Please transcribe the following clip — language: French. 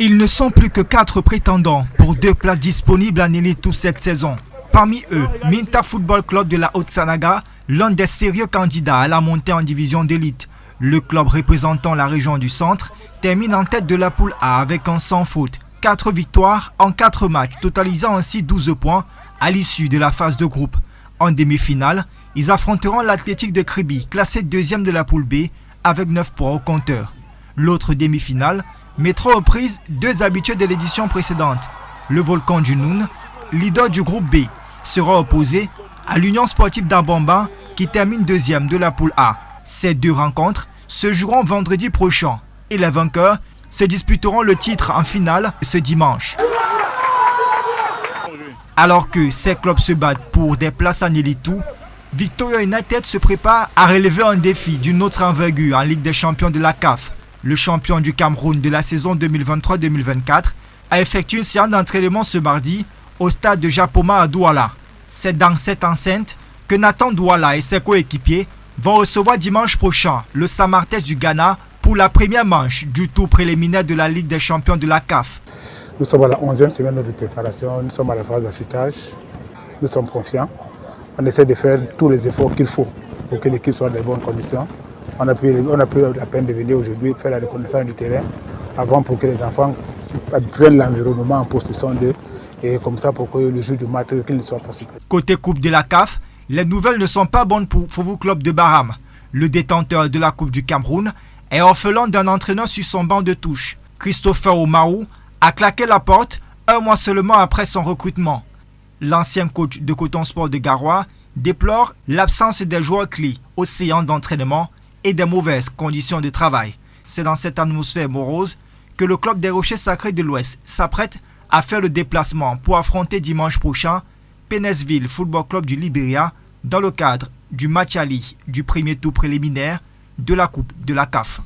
Ils ne sont plus que 4 prétendants pour 2 places disponibles en élite toute cette saison. Parmi eux, Minta Football Club de la Haute-Sanaga, l'un des sérieux candidats à la montée en division d'élite. Le club représentant la région du centre termine en tête de la poule A avec un sans faute. 4 victoires en 4 matchs, totalisant ainsi 12 points à l'issue de la phase de groupe. En demi-finale, ils affronteront l'Athletic de Kribi, classé 2e de la poule B, avec 9 points au compteur. L'autre demi-finale mettra aux prises 2 habitués de l'édition précédente. Le Volcan du Noun, leader du groupe B, sera opposé à l'Union sportive d'Abamba qui termine 2e de la poule A. Ces 2 rencontres se joueront vendredi prochain et les vainqueurs se disputeront le titre en finale ce dimanche. Alors que ces clubs se battent pour des places en élite, Victoria United se prépare à relever un défi d'une autre envergure en Ligue des champions de la CAF. Le champion du Cameroun de la saison 2023-2024 a effectué une séance d'entraînement ce mardi au stade de Japoma à Douala. C'est dans cette enceinte que Nathan Douala et ses coéquipiers vont recevoir dimanche prochain le Samartès du Ghana pour la première manche du tour préliminaire de la Ligue des champions de la CAF. Nous sommes à la 11e semaine de préparation, nous sommes à la phase d'affûtage, nous sommes confiants. On essaie de faire tous les efforts qu'il faut pour que l'équipe soit dans de bonnes conditions. On a pris la peine de venir aujourd'hui faire la reconnaissance du terrain avant pour que les enfants prennent l'environnement en possession d'eux et comme ça pour que le jour du match qu'ils ne soient pas surpris. Côté Coupe de la CAF, les nouvelles ne sont pas bonnes pour Football Club de Baham. Le détenteur de la Coupe du Cameroun est orphelin d'un entraîneur sur son banc de touche. Christopher Omarou a claqué la porte 1 mois seulement après son recrutement. L'ancien coach de Coton Sport de Garoua déplore l'absence des joueurs clés aux séances d'entraînement et des mauvaises conditions de travail. C'est dans cette atmosphère morose que le club des Rochers Sacrés de l'Ouest s'apprête à faire le déplacement pour affronter dimanche prochain Pénesville Football Club du Libéria dans le cadre du match Ali du premier tour préliminaire de la Coupe de la CAF.